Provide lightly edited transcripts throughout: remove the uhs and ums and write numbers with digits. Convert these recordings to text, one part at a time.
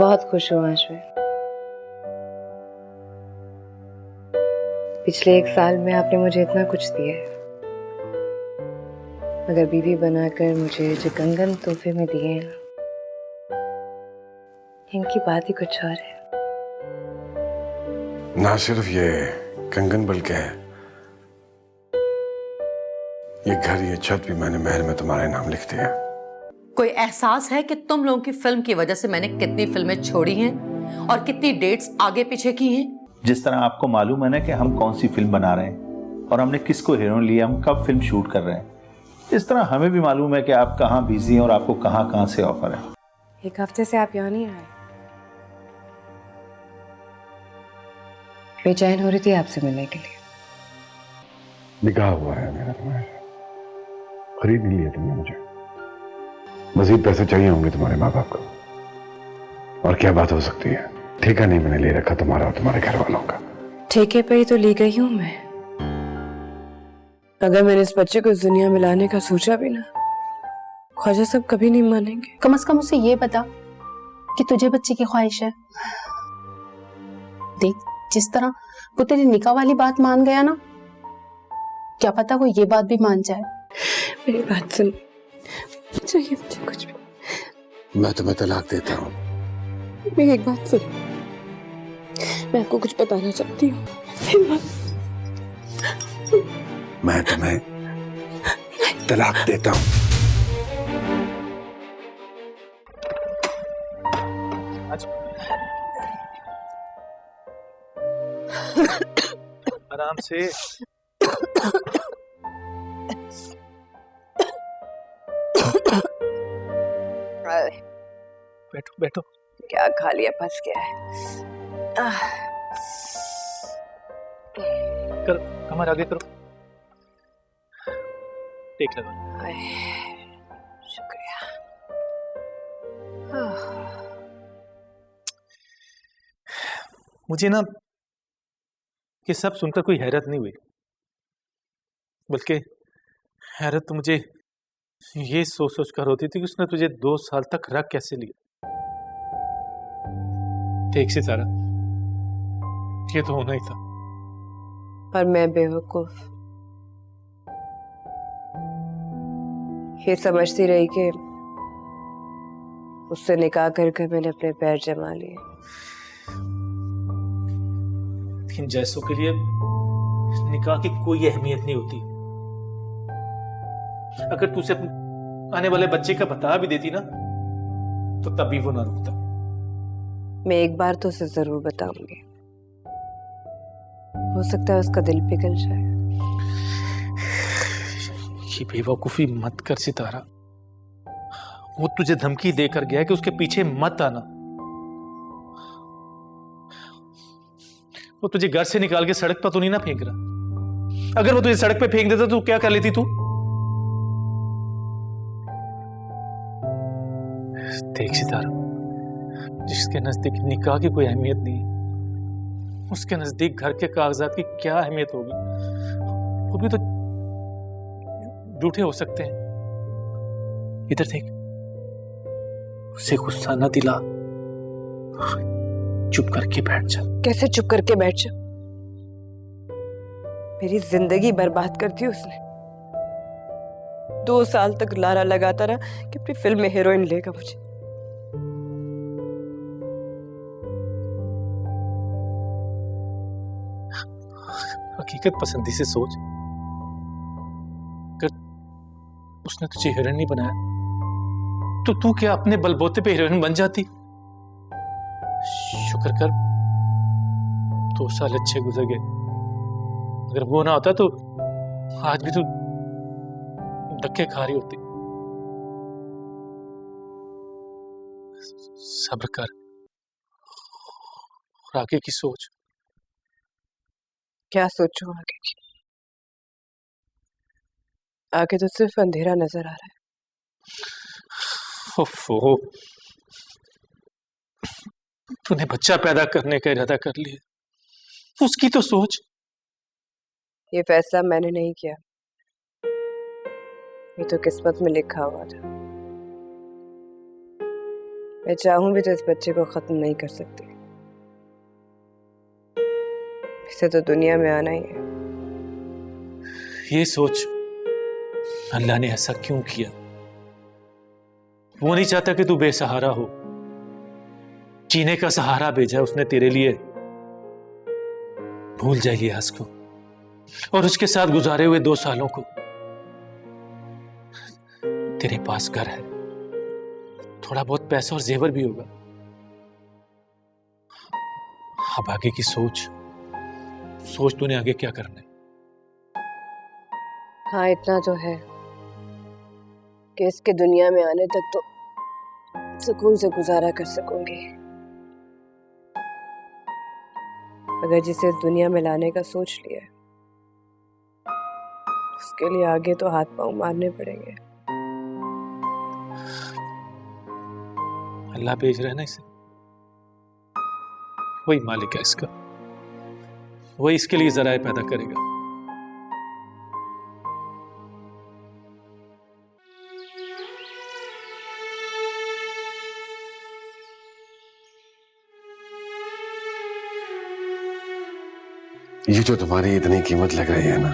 बहुत खुश हूँ आज मैं। पिछले 1 साल में आपने मुझे इतना कुछ दिया है, मगर बीवी बनाकर मुझे जो कंगन तोहफे में दिए हैं, इनकी बात ही कुछ और है। ना सिर्फ ये कंगन बल्कि ये घर, ये छत भी मैंने महल में तुम्हारे नाम लिख दिया। कोई एहसास है कि तुम लोगों की फिल्म की वजह से मैंने कितनी फिल्में छोड़ी हैं और कितनी डेट्स आगे पीछे की हैं? जिस तरह आपको मालूम है ना कि हम कौन सी फिल्म बना रहे हैं और हमने किसको हीरोइन लिया, हम कब फिल्म शूट कर रहे हैं, इस तरह हमें भी मालूम है कि आप कहाँ बिजी हैं और आपको कहाँ से ऑफर है। 1 हफ्ते से आप यहाँ नहीं आए। बेचैन हो रही थी आपसे मिलने के लिए। निकाह हुआ है मेरा तुम्हारे, खरीद नहीं लिया तुमने मुझे। मजीद पैसे चाहिए होंगे तुम्हारे माँ बाप को। और क्या बात हो सकती है, ठेका नहीं मैंने ले रखा तुम्हारा और तुम्हारे घर वालों का। ठेके पे ही तो ली गई हूँ मैं। अगर मैंने इस बच्चे को इस दुनिया में लाने का सोचा भी ना, ख्वाजा सब कभी नहीं मानेंगे। कम से कम उसे ये बता कि तुझे बच्चे की ख्वाहिश है। देख, जिस तरह वो तेरी निकाह वाली बात मान गया ना, क्या पता वो ये बात भी मान जाए। मेरी बात सुन, चाहिए मुझे कुछ भी। मैं तुम्हें तलाक देता हूँ। मेरी एक बात सुन, मैं आपको कुछ बताना चाहती हूँ। मैं तुम्हें तलाक देता हूँ। आराम से। बैठो बैठो। क्या खा लिया, फंस गया है। करो, कमर आगे करो। टेक लगा। शुक्रिया। मुझे ना ये सब सुनकर कोई हैरत नहीं हुई, बल्कि हैरत तो मुझे ये सोच सोच कर होती थी कि उसने तुझे 2 साल तक रख कैसे लिया। ठीक सितारा, ये तो होना ही था। पर मैं बेवकूफ ये समझती रही कि उससे निकाह करके मैंने अपने पैर जमा लिए। लेकिन जैसों के लिए निकाह की कोई अहमियत नहीं होती। अगर तू उसे आने वाले बच्चे का बता भी देती ना, तो तभी वो ना रुकता। मैं एक बार तो उसे जरूर बताऊंगी, हो सकता है उसका दिल पिघल जाए। ये बेवकूफी मत कर सितारा, वो तुझे धमकी देकर गया कि उसके पीछे मत आना। वो तुझे घर से निकाल के सड़क पर तो नहीं ना फेंक रहा। अगर वो तुझे सड़क पे फेंक देता तो क्या कर लेती तू? देख सितारा, जिसके नजदीक निकाह की कोई अहमियत नहीं, उसके नजदीक घर के कागजात की क्या अहमियत होगी? वो भी तो झूठे हो सकते हैं। इधर देख, उसे गुस्सा न दिला, चुप करके बैठ जा। कैसे चुप करके बैठ जा? मेरी जिंदगी बर्बाद कर दी उसने। 2 साल तक लारा लगाता रहा कि अपनी फिल्म में हीरोइन लेगा मुझे। हकीकत पसंदी से सोच, अगर उसने तुझे हीरोइन नहीं बनाया तो तू क्या अपने बलबूते पे हीरोइन बन जाती? शुक्र कर 2 साल अच्छे गुजर गए। अगर वो ना होता तो आज भी तू धक्के खा रही होती। सब्र कर और आगे की सोच। क्या सोचूं आगे की? आगे तो सिर्फ अंधेरा नजर आ रहा है। ओफो, तूने बच्चा पैदा करने का इरादा कर लिया, उसकी तो सोच। ये फैसला मैंने नहीं किया, ये तो किस्मत में लिखा हुआ था। मैं चाहूं भी तो इस बच्चे को खत्म नहीं कर सकती। इसे तो दुनिया में आना ही है। ये सोच अल्लाह ने ऐसा क्यों किया? वो नहीं चाहता कि तू बेसहारा हो। जीने का सहारा भेजा उसने तेरे लिए। भूल जा इलियास को और उसके साथ गुजारे हुए 2 सालों को। तेरे पास घर है, थोड़ा बहुत पैसा और जेवर भी होगा। अब आगे की सोच तूने आगे क्या करना है। हाँ, इतना तो है कि इसके दुनिया में आने तक तो सुकून से गुजारा कर सकूंगी, अगर जिसे इस दुनिया में लाने का सोच लिया है उसके लिए आगे तो हाथ पांव मारने पड़ेंगे। अल्लाह भेज रहा है ना इसे, वही मालिक है इसका, वही इसके लिए जराए पैदा करेगा। ये जो तुम्हारी इतनी कीमत लग रही है ना,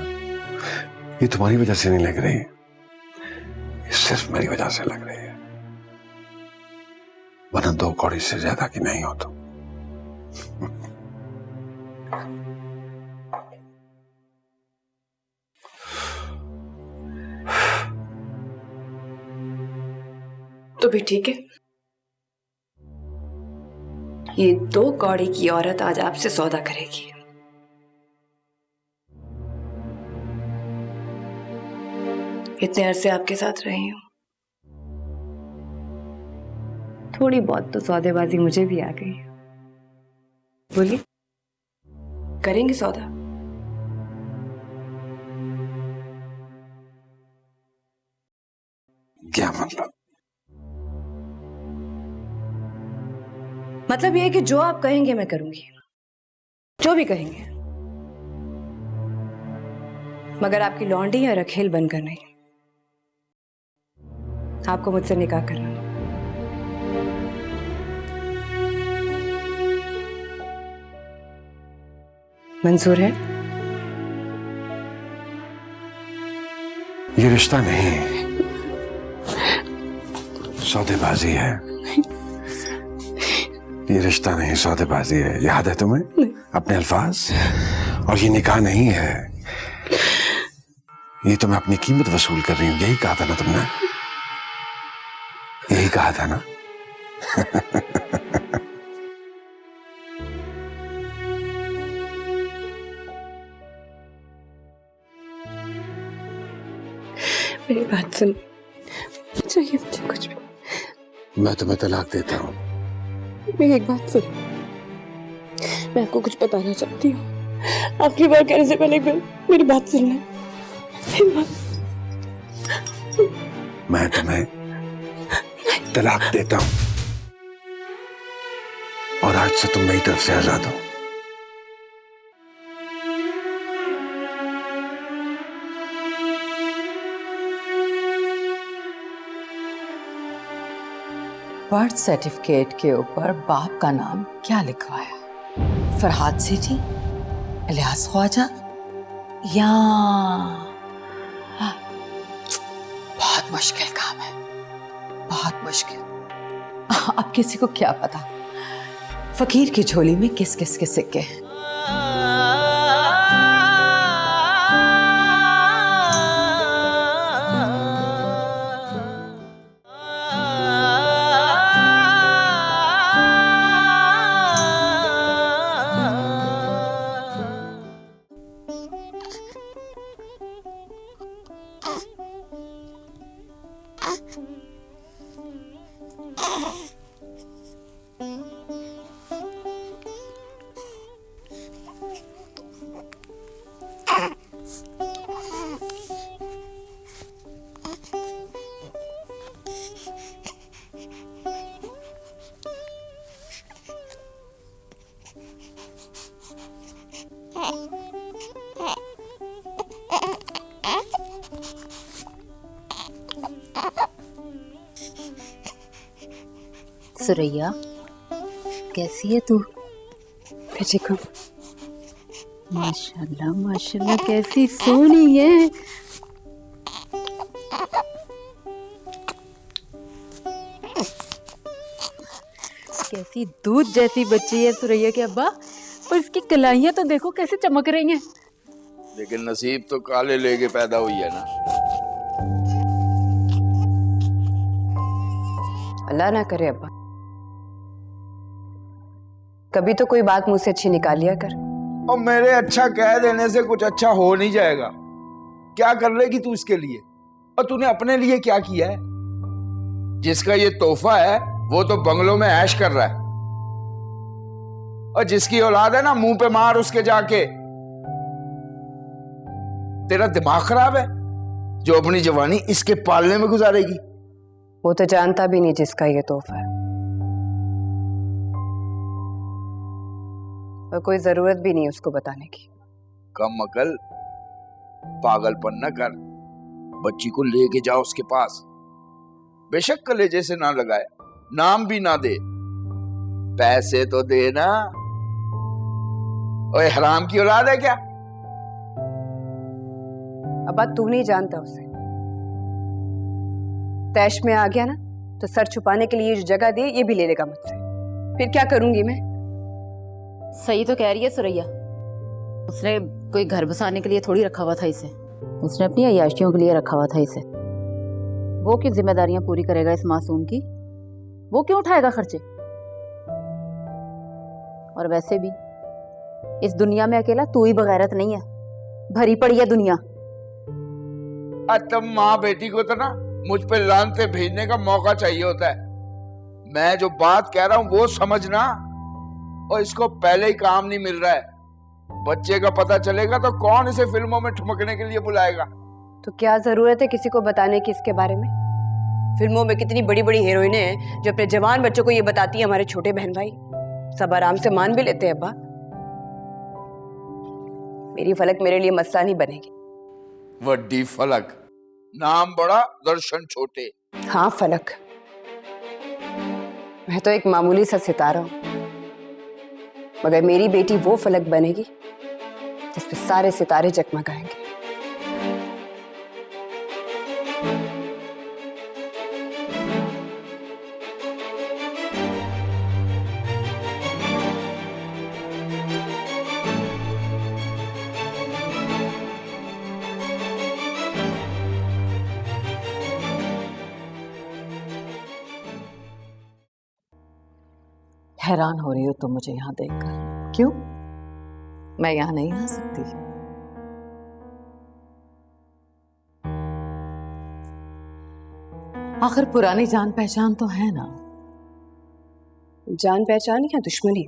ये तुम्हारी वजह से नहीं लग रही, ये सिर्फ मेरी वजह से लग रही है। वरना 2 कौड़ी से ज्यादा की नहीं हो तुम। तो भी ठीक है, ये 2 कौड़ी की औरत आज आपसे सौदा करेगी। इतने अरसे आपके साथ रही हूं, थोड़ी बहुत तो सौदेबाजी मुझे भी आ गई। बोलिए, करेंगे सौदा? क्या मतलब? मतलब ये है कि जो आप कहेंगे मैं करूंगी, जो भी कहेंगे, मगर आपकी लौंडी या रखेल बनकर नहीं। आपको मुझसे निकाह करना मंजूर है? ये रिश्ता नहीं, सौदेबाजी है। ये रिश्ता नहीं, सौदेबाजी है। याद है तुम्हें अपने अल्फाज? और ये निकाह नहीं है, ये तो मैं अपनी कीमत वसूल कर रही हूं। यही कहा था ना तुमने, यही कहा था ना। मेरी बात सुन, चाहिए मुझे कुछ भी। मैं तुम्हें तलाक देता हूं। मेरी एक बात सुन, मैं आपको कुछ बताना चाहती हूँ। आखिरी बार कहने से पहले मेरी बात सुन ले। मैं तुम्हें तलाक देता हूं और आज से तुम मेरी तरफ से आजाद हो। बर्थ सर्टिफिकेट के ऊपर बाप का नाम क्या लिखवाया? फरहाद सेठी, इलियास ख्वाजा या बहुत मुश्किल काम है, बहुत मुश्किल। अब किसी को क्या पता फकीर की झोली में किस किस के सिक्के हैं। सुरैया, कैसी है तू? ठीक हूँ। माशाल्लाह माशाल्लाह, कैसी सोनी है। कैसी दूध जैसी बच्ची है सुरैया के अब्बा, और इसकी कलाइयां तो देखो कैसे चमक रही हैं। लेकिन नसीब तो काले लेके पैदा हुई है ना। अल्लाह ना करे अब्बा, कभी तो कोई बात मुंह से अच्छी निकाल लिया कर। और मेरे अच्छा कह देने से कुछ अच्छा हो नहीं जाएगा। क्या कर लेगी तू इसके लिए? और तूने अपने लिए क्या किया है? जिसका ये तोहफा है वो तो बंगलों में ऐश कर रहा है, और जिसकी औलाद है ना, मुंह पे मार उसके जाके। तेरा दिमाग खराब है जो अपनी जवानी इसके पालने में गुजारेगी। वो तो जानता भी नहीं जिसका ये तोहफा है, और कोई जरूरत भी नहीं उसको बताने की। कम अकल, पागलपन न कर। बच्ची को लेके जाओ उसके पास, बेशक कलेजे से ना लगाए, नाम भी ना दे, पैसे तो देना। ओए हराम की औलाद है क्या? अब्बा तू नहीं जानता उसे, तैश में आ गया ना तो सर छुपाने के लिए जो जगह दी ये भी ले लेगा मुझसे, फिर क्या करूंगी मैं? सही तो कह रही है सुरैया, उसने कोई घर बसाने के लिए थोड़ी रखा हुआ था इसे, उसने अपनी अय्याशियों के लिए रखा हुआ था इसे। वो क्यों जिम्मेदारियां पूरी करेगा इस मासूम की? वो क्यों उठाएगा खर्चे? और वैसे भी इस दुनिया में अकेला तू ही बगैरत नहीं है, भरी पड़ी है दुनिया। तब माँ बेटी को तो ना मुझ पे लानते भेजने का मौका चाहिए होता है। मैं जो बात कह रहा हूं वो समझना। और इसको पहले ही काम नहीं मिल रहा है। बच्चे का पता चलेगा तो कौन इसे फिल्मों में ठुमकने के लिए बुलाएगा? तो क्या जरूरत है किसी को बताने की इसके बारे में? फिल्मों में कितनी बड़ी बड़ी हीरोइनें हैं जो अपने जवान बच्चों को ये बताती है हमारे छोटे बहन भाई सब आराम से मान भी लेते हैं। अब्बा मेरी फलक मेरे लिए मसला नहीं बनेगी। वड्डी फलक, नाम बड़ा दर्शन छोटे। हाँ फलक, मैं तो एक मामूली सा सितारा हूं, मगर मेरी बेटी वो फलक बनेगी जिस पे सारे सितारे जगमगाएंगे। हैरान हो रही हो तुम मुझे यहाँ देखकर? क्यों? मैं यहाँ नहीं आ सकती? आखिर पुरानी जान पहचान तो है ना। जान पहचान या दुश्मनी?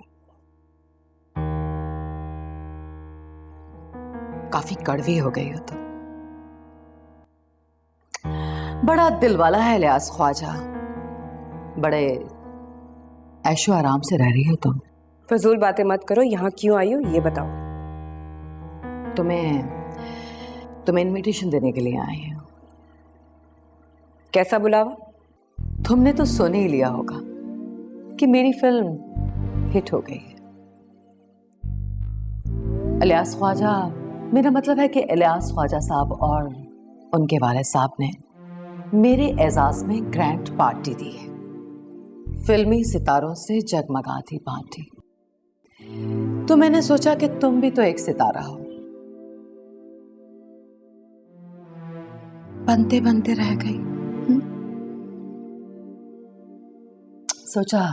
काफी कड़वी हो गई हो तुम। बड़ा दिल वाला है इलियास ख्वाजा, बड़े ऐशो आराम से रह रही हो तुम। फजूल बातें मत करो, यहाँ क्यों आई हो ये बताओ। तुम्हें इनविटेशन देने के लिए आई हूँ। कैसा बुलावा? तुमने तो सुन ही लिया होगा कि मेरी फिल्म हिट हो गई है। इलियास ख्वाजा, मेरा मतलब है कि इलियास ख्वाजा साहब और उनके वालिद साहब ने मेरे एजाज में ग्रैंड पार्टी दी है, फिल्मी सितारों से जगमगाती पार्टी। तो मैंने सोचा कि तुम भी तो एक सितारा हो, बनते बनते रह गई। सोचा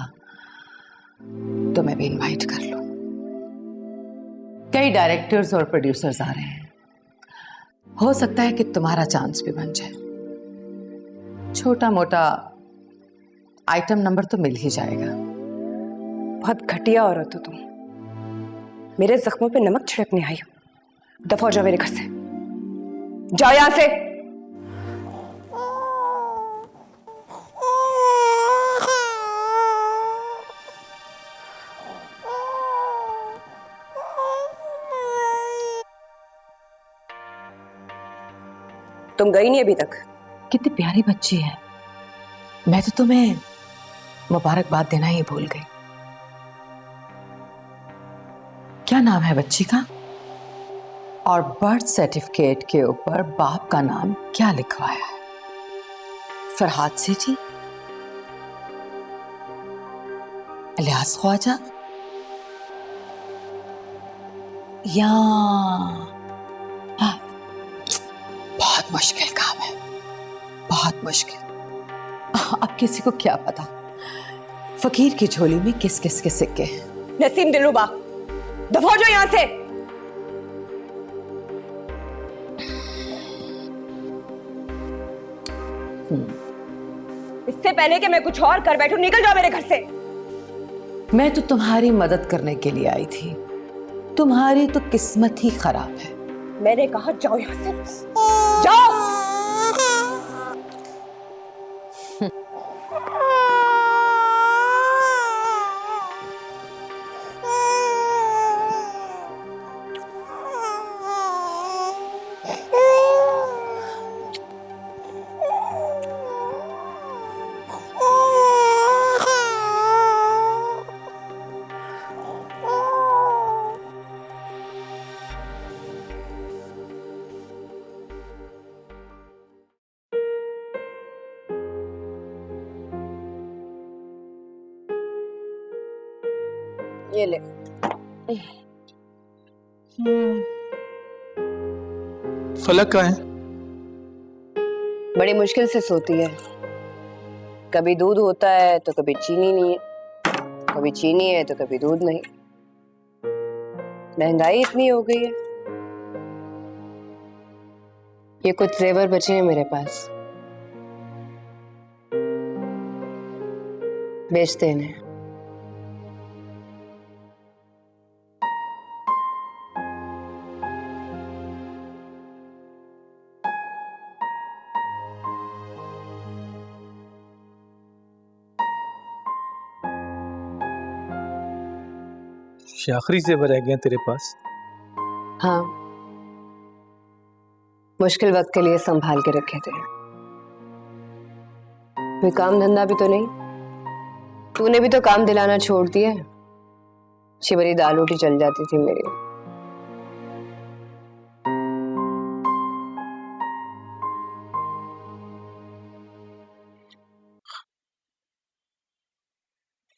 तुम्हें भी इनवाइट कर लो। कई डायरेक्टर्स और प्रोड्यूसर्स आ रहे हैं, हो सकता है कि तुम्हारा चांस भी बन जाए। छोटा मोटा आइटम नंबर तो मिल ही जाएगा। बहुत घटिया औरत हो तुम, मेरे जख्मों पे नमक छिड़कने आई हो। दफा हो जाओ मेरे घर से, जाओ यहां से। तुम गई नहीं अभी तक? कितनी प्यारी बच्ची है। मैं तो तुम्हें मुबारकबाद देना ही भूल गई। क्या नाम है बच्ची का? और बर्थ सर्टिफिकेट के ऊपर बाप का नाम क्या लिखवाया है? फरहाद सेठी, इलियास ख्वाजा, या हाँ, बहुत मुश्किल काम है, बहुत मुश्किल। अब किसी को क्या पता फकीर की झोली में किस किस के सिक्के हैं। नसीम दिलरुबा, दफा हो जाओ यहां से। इससे पहले कि मैं कुछ और कर बैठूं, निकल जाओ मेरे घर से। मैं तो तुम्हारी मदद करने के लिए आई थी, तुम्हारी तो किस्मत ही खराब है। मैंने कहा जाओ यहां से, जाओ। ये ले। फलक का है? बड़ी मुश्किल से सोती है। कभी दूध होता है तो कभी चीनी नहीं है, कभी चीनी है तो कभी दूध नहीं। महंगाई इतनी हो गई है। ये कुछ जेवर बचे हैं मेरे पास, बेचते हैं। ये आखिरी जेवर रह गए तेरे पास? हाँ, मुश्किल वक्त के लिए संभाल के रखे थे। कोई काम धंधा भी तो नहीं। तूने भी तो काम दिलाना छोड़ दिया। शिवरी दाल रोटी चल जाती थी मेरी।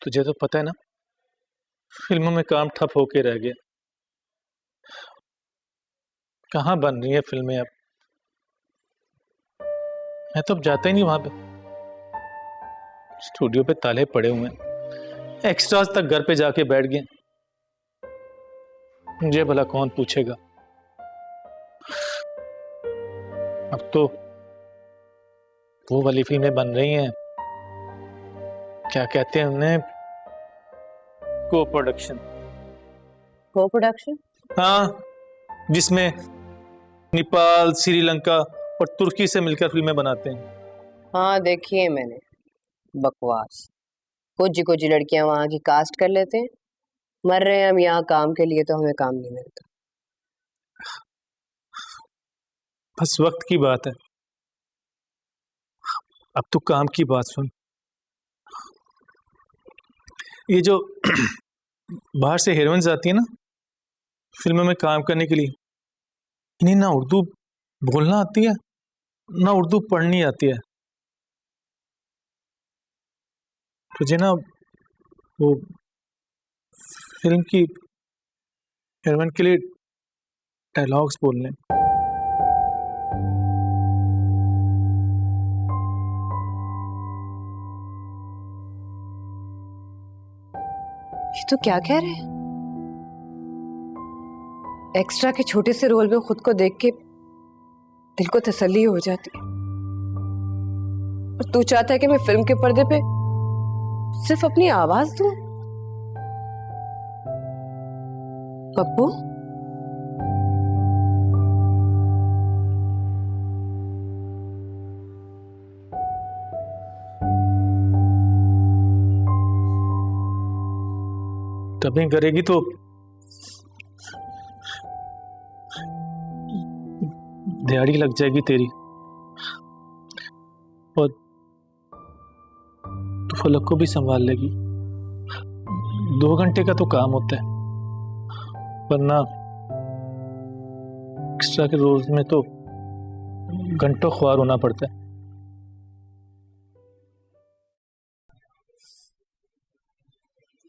तुझे तो पता है ना, फिल्मों में काम ठप होके रह गया। कहाँ बन रही है फिल्में अब? मैं तो अब जाता ही नहीं वहां पे। स्टूडियो पे ताले पड़े हुए हैं, एक्स्ट्रास तक घर पे जाके बैठ गए। मुझे भला कौन पूछेगा? अब तो वो वाली फिल्में बन रही हैं, क्या कहते हैं उन्हें, को प्रोडक्शन। को प्रोडक्शन? हाँ, जिसमें नेपाल, श्रीलंका और तुर्की से मिलकर फिल्में बनाते हैं। हाँ, देखिए मैंने। बकवास। कुछ लड़कियां वहां की कास्ट कर लेते हैं। मर रहे हैं हम यहाँ काम के लिए, तो हमें काम नहीं मिलता। बस वक्त की बात है। अब तो काम की बात सुन। ये जो बाहर से हीरोइंस आती है ना फिल्मों में काम करने के लिए, इन्हें ना उर्दू बोलना आती है ना उर्दू पढ़नी आती है। तुझे ना वो फिल्म की हीरोइन के लिए डायलॉग्स बोलने। ये तो क्या कह रहे हैं? एक्स्ट्रा के छोटे से रोल में खुद को देख के दिल को तसल्ली हो जाती है। और तू चाहता है कि मैं फिल्म के पर्दे पे सिर्फ अपनी आवाज दूं? पप्पू, डबिंग करेगी तो दिहाड़ी लग जाएगी तेरी, और तू फलक को भी संभाल लेगी। 2 घंटे का तो काम होता है, वरना एक्स्ट्रा के रोज में तो घंटों ख्वार होना पड़ता है।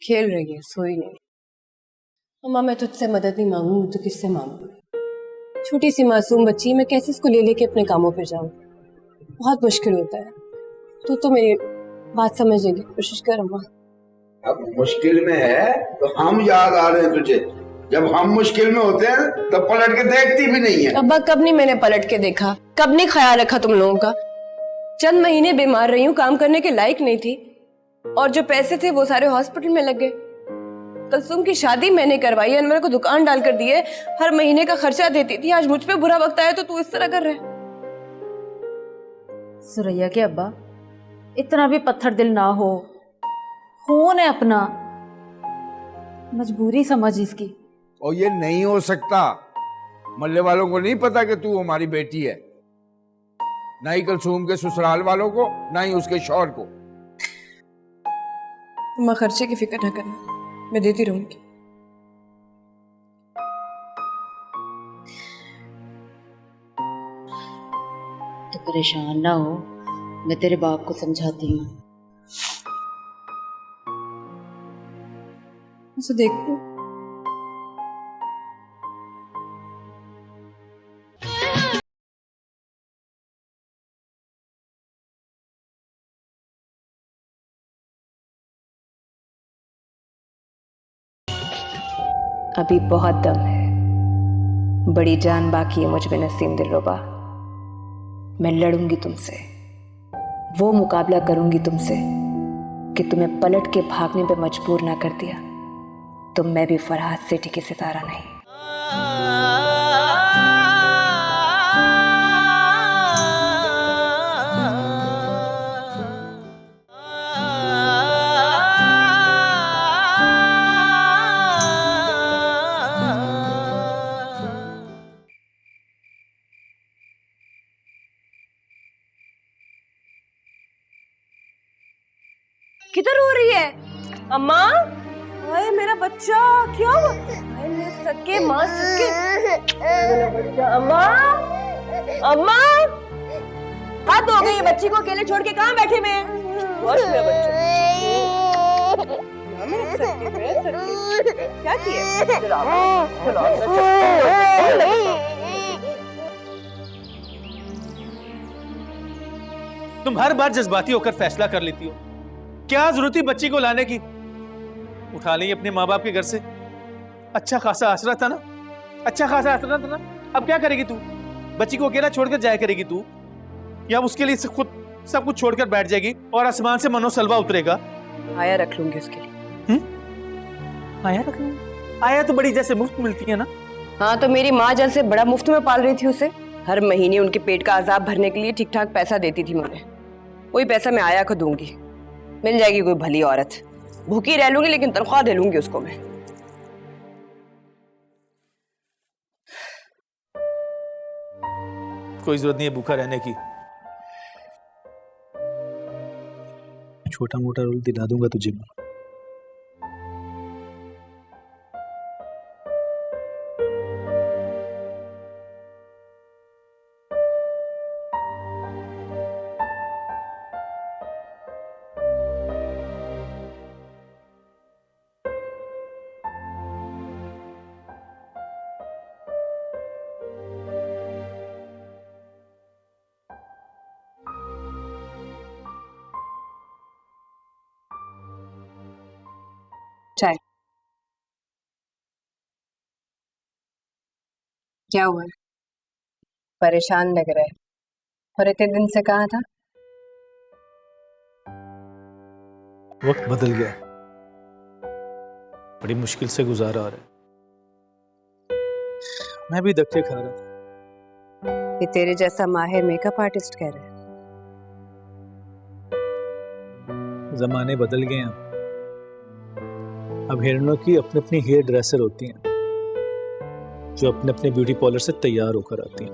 खेल रही है, सोई नहीं। अम्मा मैं तुझसे मदद नहीं मांगूंगी तो किससे मांगूंगी? छोटी सी मासूम बच्ची, मैं कैसे इसको ले लेके अपने कामों पे जाऊं? बहुत मुश्किल होता है। तू तो मेरी बात समझने की कोशिश कर अम्मा। अब मुश्किल में है तो हम याद आ रहे हैं तुझे। जब हम मुश्किल में होते हैं तब पलट के देखती भी नहीं है। अब्बा कब नहीं मैंने पलट के देखा, कब नहीं ख्याल रखा तुम लोगों का। चंद महीने बीमार रही हूँ, काम करने के लायक नहीं थी, और जो पैसे थे वो सारे हॉस्पिटल में लग गए। कलसुम की शादी मैंने करवाई, अनवर को दुकान डाल कर दिए, हर महीने का खर्चा देती थी। आज मुझ पे बुरा वक्त आया तो तू इस तरह कर रहे। सुरैया के अब्बा, इतना भी पत्थर दिल ना हो। खून है अपना, मजबूरी समझ इसकी। और ये नहीं हो सकता। मल्ले वालों को नहीं पता कि तू हमारी बेटी है, ना ही कलसूम के ससुराल वालों को, ना ही उसके शौहर को। अम्मा खर्चे की फिक्र ना करना, मैं देती रहूंगी। तो परेशान ना हो, मैं तेरे बाप को समझाती हूँ। उसे देखो, अभी बहुत दम है, बड़ी जान बाकी है मुझ में नसीम दिलरुबा। मैं लड़ूंगी तुमसे, वो मुकाबला करूंगी तुमसे कि तुम्हें पलट के भागने पे मजबूर ना कर दिया तो मैं भी फरहाद से टिकी सितारा नहीं। किधर रो रही है अम्मा? हाय मेरा बच्चा, क्या हुआ? हाय मेरे सके माँ सके मेरा बच्चा। अम्मा, अम्मा, हद हो गई है, बच्ची को अकेले छोड़ के कहाँ बैठे मैं? बस मेरा बच्चा, मेरे सके, क्या किया? तुम हर बार जज्बाती होकर फैसला कर लेती हो। क्या जरूरत थी बच्ची को लाने की? उठा ली अपने माँ बाप के घर से, अच्छा खासा आसरा था ना, अच्छा खासा आसरा था ना। अब क्या करेगी तू? बच्ची को अकेला छोड़कर जाया करेगी तू, या उसके लिए खुद सब कुछ छोड़कर बैठ जाएगी और आसमान से मनोसलवा उतरेगा? आया रख लूंगी उसके लिए। आया रख लूंगी? आया तो बड़ी जैसे मुफ्त मिलती है ना। हाँ तो मेरी माँ जल से बड़ा मुफ्त में पाल रही थी उसे। हर महीने उनके पेट का अजाब भरने के लिए ठीक ठाक पैसा देती थी मुझे। वही पैसा मैं आया को दूंगी, मिल जाएगी कोई भली औरत। भूखी रह लूंगी लेकिन तनख्वाह दे लूंगी उसको मैं। कोई जरूरत नहीं है भूखा रहने की। छोटा मोटा रोल दिला दूंगा तुझे मैं। चाय क्या हुआ? परेशान लग रहा है, और इतने दिन से कहाँ था? वक्त बदल गया, बड़ी मुश्किल से गुजारा आ रहा है। मैं भी धक्के खा रहा था। ये तेरे जैसा माहिर मेकअप आर्टिस्ट कह रहा है। जमाने बदल गए हैं। अब हिरणों की अपनी अपनी हेयर ड्रेसर होती हैं जो अपने अपने ब्यूटी पार्लर से तैयार होकर आती हैं।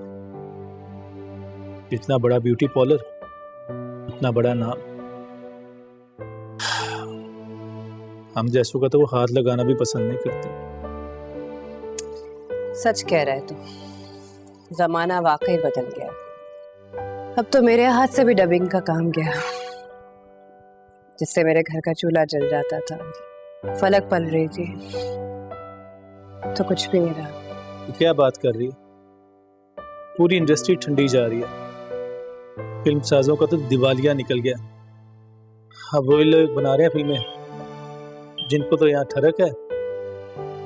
जितना बड़ा ब्यूटी पार्लर उतना बड़ा नाम। हम जैसों का तो वो हाथ लगाना भी पसंद नहीं करती। सच कह रहा है तू, जमाना वाकई बदल गया। अब तो मेरे हाथ से भी डबिंग का काम गया, जिससे मेरे घर का चूल्हा जल जाता था, फलक पल रही थी, तो कुछ भी नहीं रहा। तो क्या बात कर रही है? पूरी इंडस्ट्री ठंडी जा रही है, फिल्म साजों का तो दिवालिया निकल गया। अब वही लोग बना रहे हैं फिल्में जिनको तो यहाँ ठरक है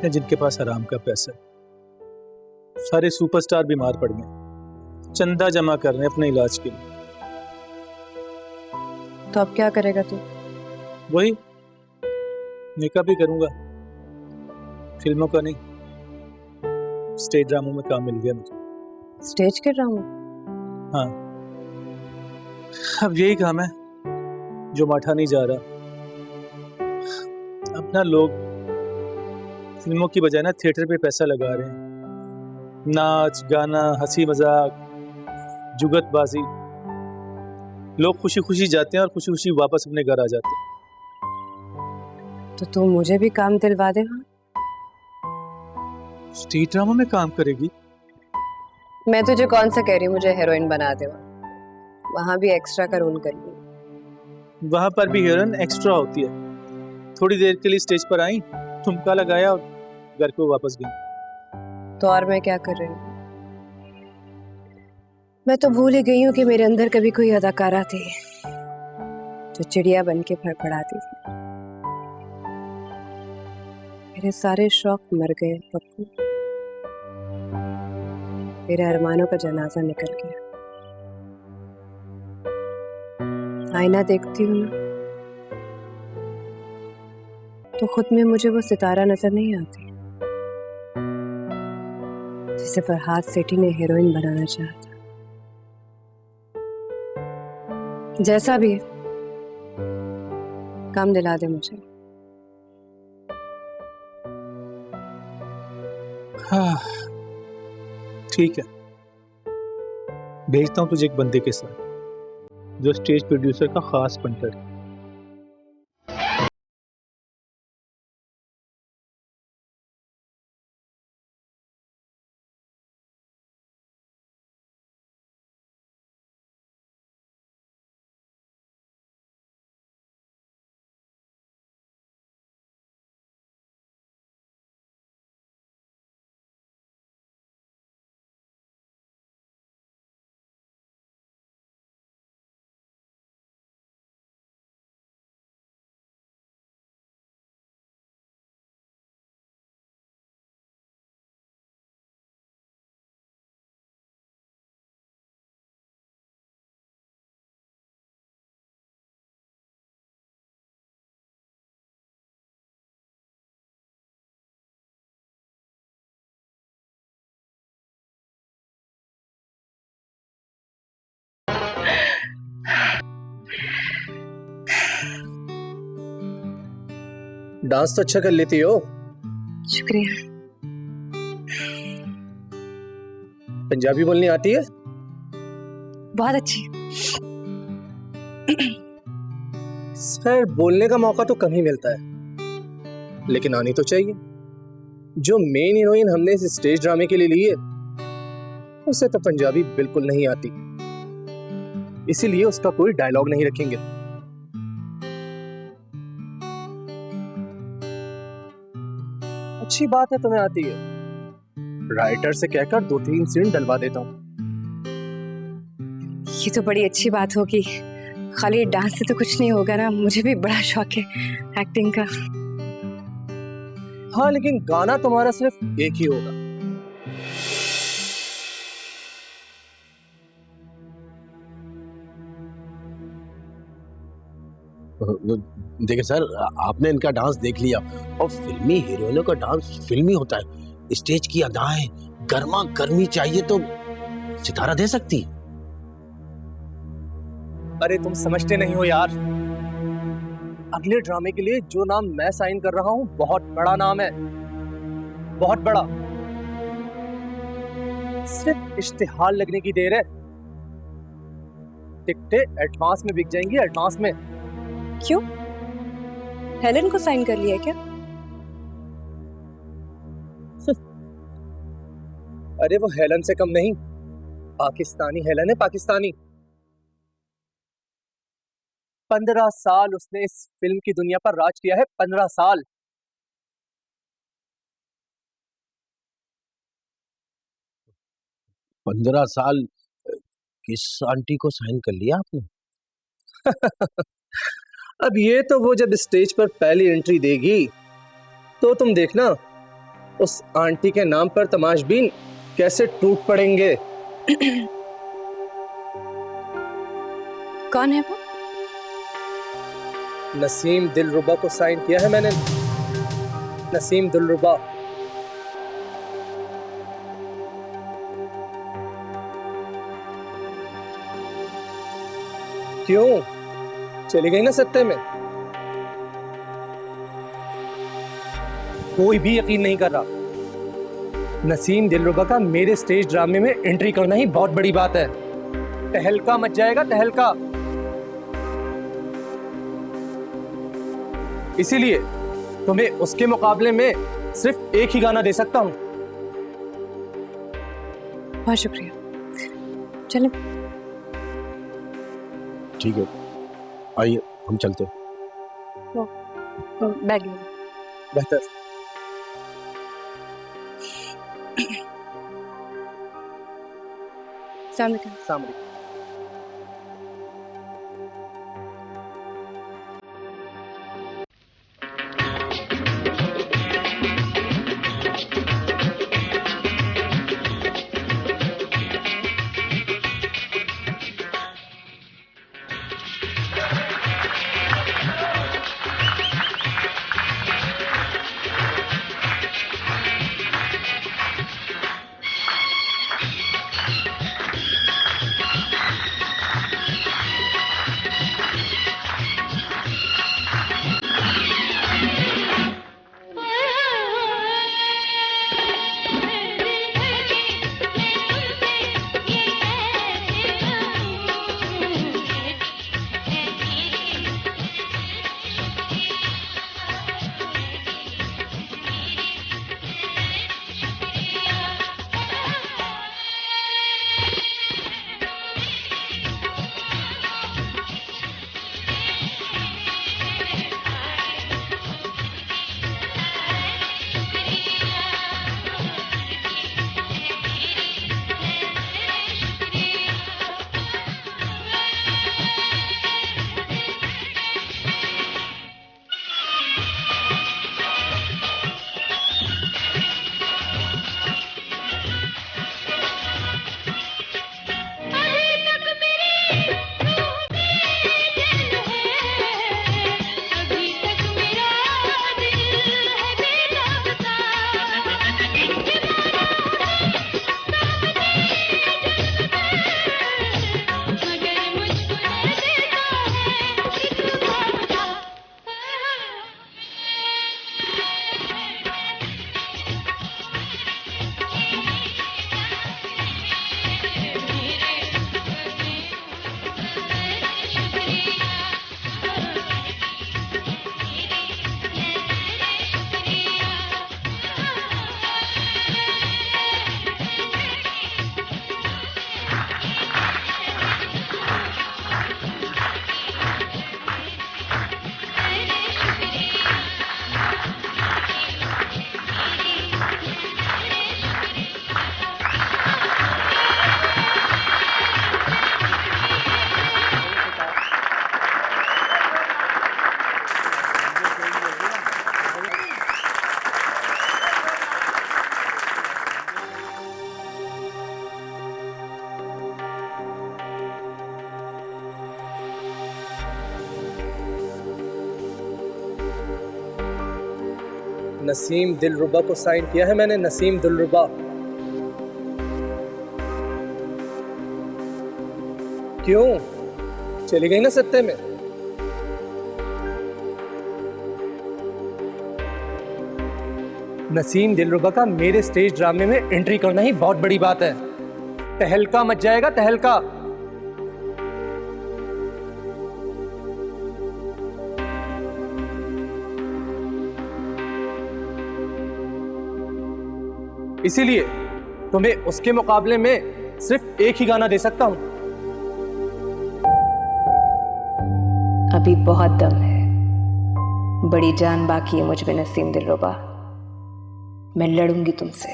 या जिनके पास आराम का पैसा है। सारे सुपरस्टार बीमार पड़ गए, चंदा जमा कर रहे हैं अपने इलाज के लिए। तो अब क्या करेगा तू? वही मेकअप ही करूंगा, फिल्मों का नहीं, स्टेज ड्रामों में काम मिल गया मुझे। स्टेज के ड्रामा? हाँ, अब यही काम है जो माठा नहीं जा रहा। अपना लोग फिल्मों की बजाय ना थिएटर पे पैसा लगा रहे हैं, नाच गाना, हंसी मजाक, जुगतबाजी। लोग खुशी खुशी जाते हैं और खुशी खुशी वापस अपने घर आ जाते हैं। तो तू मुझे भी काम दिलवा दे। हाँ, स्टेज ड्रामा में काम करेगी? मैं तुझे कौन सा कह रही हूँ मुझे हीरोइन बना दे, वहां भी एक्स्ट्रा का रोल कर लूँ। वहां पर भी हीरोइन एक्स्ट्रा होती है। थोड़ी देर के लिए स्टेज पर आई, ठुमका लगाया और घर को वापस गई। तो और मैं क्या कर रही हूँ? मैं तो भूल ही गई हूँ कि मेरे अंदर कभी कोई अदाकारा थी जो चिड़िया बन के फड़फड़ाती थी। मेरे सारे शौक मर गए पप्पू, मेरे अरमानों का जनाजा निकल गया। आईना देखती हूँ ना तो खुद में मुझे वो सितारा नजर नहीं आती जिसे फरहाद सेठी ने हीरोइन बनाना चाहा था। जैसा भी है, काम दिला दे मुझे। हाँ ठीक है, भेजता हूँ तुझे एक बंदे के साथ जो स्टेज प्रोड्यूसर का खास पंटर है। डांस तो अच्छा कर लेती हो। शुक्रिया। पंजाबी बोलनी आती है? बहुत अच्छी। सर, बोलने का मौका तो कम ही मिलता है, लेकिन आनी तो चाहिए। जो मेन हीरोइन हमने इस स्टेज ड्रामे के लिए ली है उसे तो पंजाबी बिल्कुल नहीं आती, इसीलिए उसका कोई डायलॉग नहीं रखेंगे। अच्छी बात है तुम्हें आती है, राइटर से कहकर 2-3 सीन डलवा देता हूँ। ये तो बड़ी अच्छी बात होगी, खाली डांस से तो कुछ नहीं होगा ना, मुझे भी बड़ा शौक है एक्टिंग का। हाँ, लेकिन गाना तुम्हारा सिर्फ एक ही होगा। देखिए सर, आपने इनका डांस देख लिया, और फिल्मी हीरोइनों का डांस फिल्मी होता है। स्टेज की अदाएं गर्मा गर्मी चाहिए तो सितारा दे सकती। अरे तुम समझते नहीं हो यार, अगले ड्रामे के लिए जो नाम मैं साइन कर रहा हूं बहुत बड़ा नाम है, बहुत बड़ा। सिर्फ इश्तिहार लगने की देर है, टिकटें एडवांस में बिक जाएंगी, एडवांस में। क्यों? हेलन को साइन कर लिया क्या? अरे वो हेलन से कम नहीं, पाकिस्तानी हेलन है, पाकिस्तानी। 15 साल उसने इस फिल्म की दुनिया पर राज किया है, 15 साल। पंद्रह साल किस आंटी को साइन कर लिया आपने? अब ये तो वो जब स्टेज पर पहली एंट्री देगी तो तुम देखना, उस आंटी के नाम पर तमाशबीन कैसे टूट पड़ेंगे। कौन है वो? नसीम दिलरुबा को साइन किया है मैंने, नसीम दिलरुबा। क्यों, चली गई ना सत्ते में? कोई भी यकीन नहीं कर रहा। नसीम दिलरुबा का मेरे स्टेज ड्रामे में एंट्री करना ही बहुत बड़ी बात है। तहलका मच जाएगा, तहलका। इसीलिए तुम्हें उसके मुकाबले में सिर्फ एक ही गाना दे सकता हूं। बहुत शुक्रिया। चलो ठीक है, आइए हम चलते हैं। बैग लो। बेहतर। सामने। नसीम दिलरुबा को साइन किया है मैंने, नसीम दिलरुबा। क्यों, चली गई ना सत्ते में? नसीम दिलरुबा का मेरे स्टेज ड्रामे में एंट्री करना ही बहुत बड़ी बात है। तहलका मच जाएगा, तहलका। इसीलिए तुम्हें उसके मुकाबले में सिर्फ एक ही गाना दे सकता हूं। अभी बहुत दम है, बड़ी जान बाकी है मुझ में नसीम दिलरुबा। मैं लड़ूंगी तुमसे,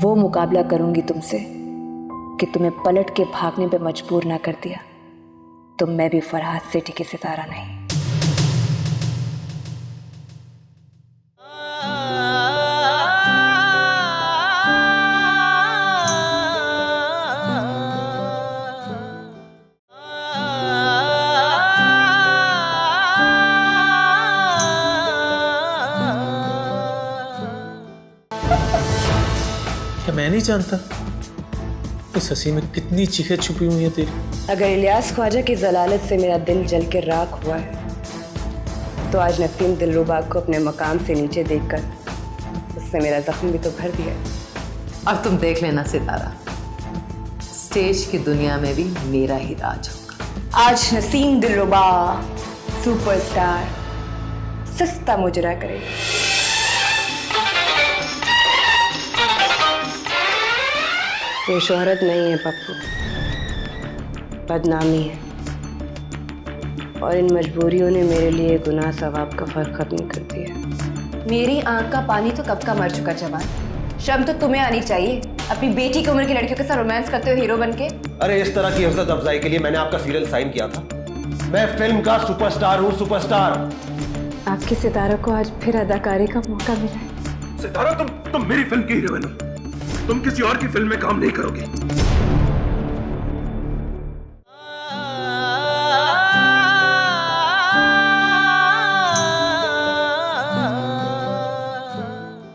वो मुकाबला करूंगी तुमसे कि तुम्हें पलट के भागने पे मजबूर ना कर दिया तो मैं भी फरहाद सेठी की सितारा नहीं। क्या मैं नहीं जानता इस हंसी में कितनी चीखें छुपी हुई हैं तेरी? अगर इलियास ख्वाजा की जलालत से मेरा दिल जल के राख हुआ है तो आज नसीम दिलरुबा को अपने मकाम से नीचे देखकर उससे मेरा जख्म भी तो भर दिया। और तुम देख लेना सितारा, स्टेज की दुनिया में भी मेरा ही राज होगा। आज नसीम दिलरुबा सुपरस्टार सस्ता मुजरा करे। ये शोहरत नहीं है पप्पू, बदनामी है। और इन मजबूरियों ने मेरे लिए गुनाह सवाब का फर्क खत्म कर दिया। मेरी आंख का पानी तो कब का मर चुका जवान। शर्म तो तुम्हें आनी चाहिए अपनी बेटी की उम्र की लड़कियों के साथ रोमांस करते हुए हीरो बनके। अरे इस तरह की इज्जत अफजाई के लिए मैंने आपका सीरियल साइन किया था। मैं फिल्म का सुपरस्टार हूँ, सुपरस्टार। आपके सितारा को आज फिर अदाकारी का मौका मिला है। सितारा, तुम मेरी फिल्म की हीरोइन हो, तुम किसी और की फिल्म में काम नहीं करोगे।